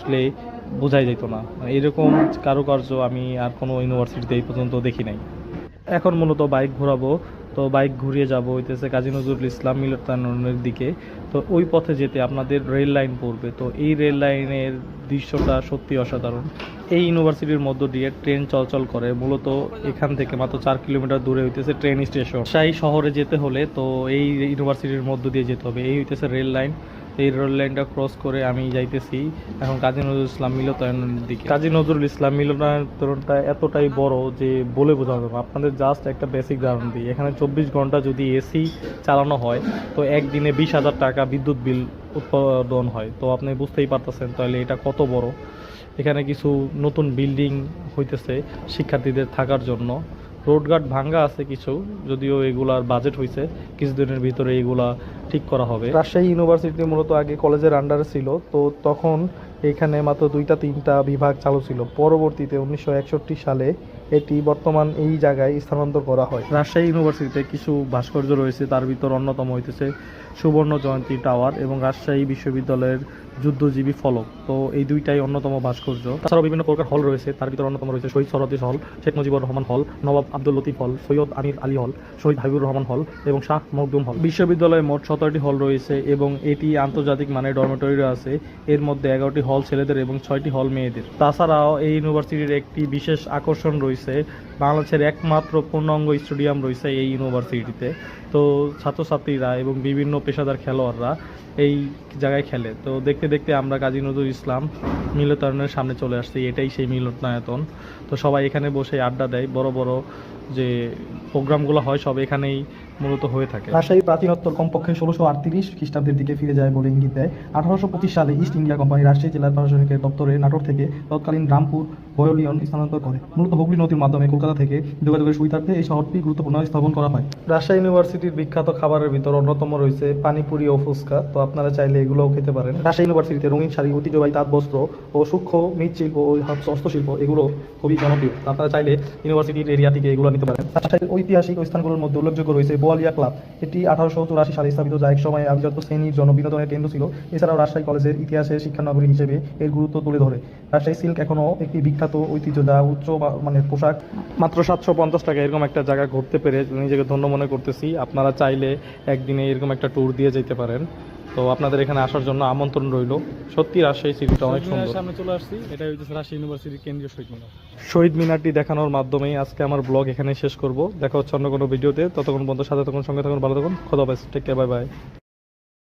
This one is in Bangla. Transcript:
আসলে বোঝাই যেত না। এরকম কারুকার্য আমি আর কোনো ইউনিভার্সিটিতে এই পর্যন্ত দেখি নাই। এখন মূলত বাইক ঘোরাবো। তো বাইক ঘুরিয়ে যাব হইতেছে কাজী নজরুল ইসলাম মিলনায়তনের দিকে। তো ওই পথে যেতে আপনাদের রেল লাইন পড়বে। তো এই রেল লাইনের দৃশ্যটা সত্যি অসাধারণ। এই ইউনিভার্সিটির মধ্য দিয়ে ট্রেন চলাচল করে। মূলত এখান থেকে মাত্র 4 কিলোমিটার দূরে হইতেছে ট্রেন স্টেশন। সেই শহরে যেতে হলে তো এই ইউনিভার্সিটির মধ্য দিয়ে যেতে হবে। এই হইতেছে রেল লাইন। এই রেল লাইনটা ক্রস করে আমি যাইতেছি এখন কাজী নজরুল ইসলাম মিলনায়তনের দিকে। কাজী নজরুল ইসলাম মিলনায়তনটা এতটাই বড় যে বলে বোঝানো যাবে। আপনাদের জাস্ট একটা বেসিক ধারণা দিই, এখানে 24 ঘন্টা যদি এসি চালানো হয় তো একদিনে 20,000 টাকা বিদ্যুৎ বিল উৎপাদন হয়। তো আপনি বুঝতেই পারতেছেন তাহলে এটা কত বড়। এখানে কিছু নতুন বিল্ডিং হইতেছে শিক্ষার্থীদের থাকার জন্য। রোডঘাট ভাঙ্গা আছে কিছু, যদিও এগুলার বাজেট হয়েছে, কিছুদিনের ভিতরে এগুলা ঠিক করা হবে। রাজশাহী ইউনিভার্সিটি মূলত আগে কলেজের আন্ডারে ছিল। তো তখন এখানে মাত্র 2-3টা বিভাগ চালু ছিল। পরবর্তীতে 1961 সালে এটি বর্তমান এই জায়গায় স্থানান্তর করা হয়। রাজশাহী ইউনিভার্সিটিতে কিছু ভাস্কর্য রয়েছে, তার ভিতর অন্যতম হইতেছে সুবর্ণ জয়ন্তী টাওয়ার এবং রাজশাহী বিশ্ববিদ্যালয়ের যুদ্ধজীবী ফলক। তো এই দুইটাই অন্যতম ভাস্কর্য। তাছাড়াও বিভিন্ন প্রকার হল রয়েছে, তার ভিতর অন্যতম রয়েছে শহীদ সরোয়ার্দী হল, শেখ মুজিবুর রহমান হল, নবাব আব্দুল লতিফ হল, সৈয়দ আমির আলী হল, শহীদ হাবিবুর রহমান হল এবং শাহ মখদুম হল। বিশ্ববিদ্যালয়ে মোট 17টি হল রয়েছে এবং এটি আন্তর্জাতিক মানের ডরমেটরিও আছে। এর মধ্যে 11টি হল ছেলেদের এবং 6টি হল মেয়েদের। তাছাড়াও এই ইউনিভার্সিটির একটি বিশেষ আকর্ষণ রয়েছে, বাংলাদেশের একমাত্র পূর্ণাঙ্গ স্টেডিয়াম রয়েছে এই ইউনিভার্সিটিতে। তো ছাত্রছাত্রীরা এবং বিভিন্ন পেশাদার খেলোয়াড়রা এই জায়গায় খেলে। তো দেখতে দেখতে আমরা কাজী নজরুল ইসলাম মিলনায়তনের সামনে চলে আসছি। এটাই সেই মিলনায়তন। তো সবাই এখানে বসে আড্ডা দেয়, বড় বড় যে প্রোগ্রামগুলো হয় সব এখানেই মূলত হয়ে থাকে। রাজশাহী প্রাচীনত্তর কমপক্ষে 1638 খ্রিস্টাব্দের দিকে ফিরে যায় বলে ইঙ্গিত দেয়। 1825 সালে ইস্ট ইন্ডিয়া কোম্পানি রাজশাহী জেলার প্রশাসনিকের দপ্তরে নাটোর থেকে তৎকালীন রামপুর বয়োলিয়ন স্থানান্তর করে। মূলত হুগলি নদীর মাধ্যমে কলকাতা থেকে যোগাযোগের সুবিধার্থে এই শহরটি গুরুত্বপূর্ণ স্থাপন করা হয়। রাজশাহী ইউনিভার্সিটির বিখ্যাত খাবারের ভিতর অন্যতম রয়েছে পানিপুরি ও ফুচকা। তো আপনারা চাইলে এগুলোও খেতে পারেন। রাজশাহী ইউনিভার্সিটিতে রঙিন শাড়ি, ঐতিহ্যবাহী তাঁত বস্ত্র ও সূক্ষ্ম মৃৎশিল্প ও হস্তশিল্প এগুলো খুবই জনপ্রিয়। আপনারা চাইলে ইউনিভার্সিটির এরিয়া থেকে এগুলো নিতে পারেন। রাজশাহীর ঐতিহাসিক স্থানগুলোর মধ্যে উল্লেখযোগ্য রয়েছে বোয়ালিয়া ক্লাব। এটি 1884 সালে স্থাপিত, যা এক সময় আভিজাত্য শ্রেণীর জন্য বিনোদনের কেন্দ্র ছিল। এছাড়াও রাজশাহী কলেজের ইতিহাসে শিক্ষানগরী হিসেবে এর গুরুত্ব তুলে ধরে। রাজশাহী সিল্ক এখনও একটি বিখ্যাত ঐতিহ্য, যা উচ্চ মানের পোশাক। মাত্র 750 টাকা এরকম একটা জায়গা ঘুরতে পেরে নিজেকে ধন্য মনে করতেছি। আপনারা চাইলে একদিনে এরকম একটা ট্যুর দিয়ে যেতে পারেন। তো আপনাদের এখানে আসার জন্য আমন্ত্রণ রইল। সত্যি রাজশাহী সিটিটা অনেক সুন্দর। সামনে চলে আসছি, এটা হচ্ছে রাজশাহী ইউনিভার্সিটির কেন্দ্রীয় শহীদ মিনার। শহীদ মিনারটি দেখানোর মাধ্যমেই আজকে আমার ব্লগ এখানে শেষ করব। দেখা হচ্ছে অন্য কোনো ভিডিওতে। ততক্ষণ পর্যন্ত সাথে থাকুন, সঙ্গে থাকুন, ভালো থাকুন। খোদা হাফেজ, টেক কেয়ার, বাই বাই।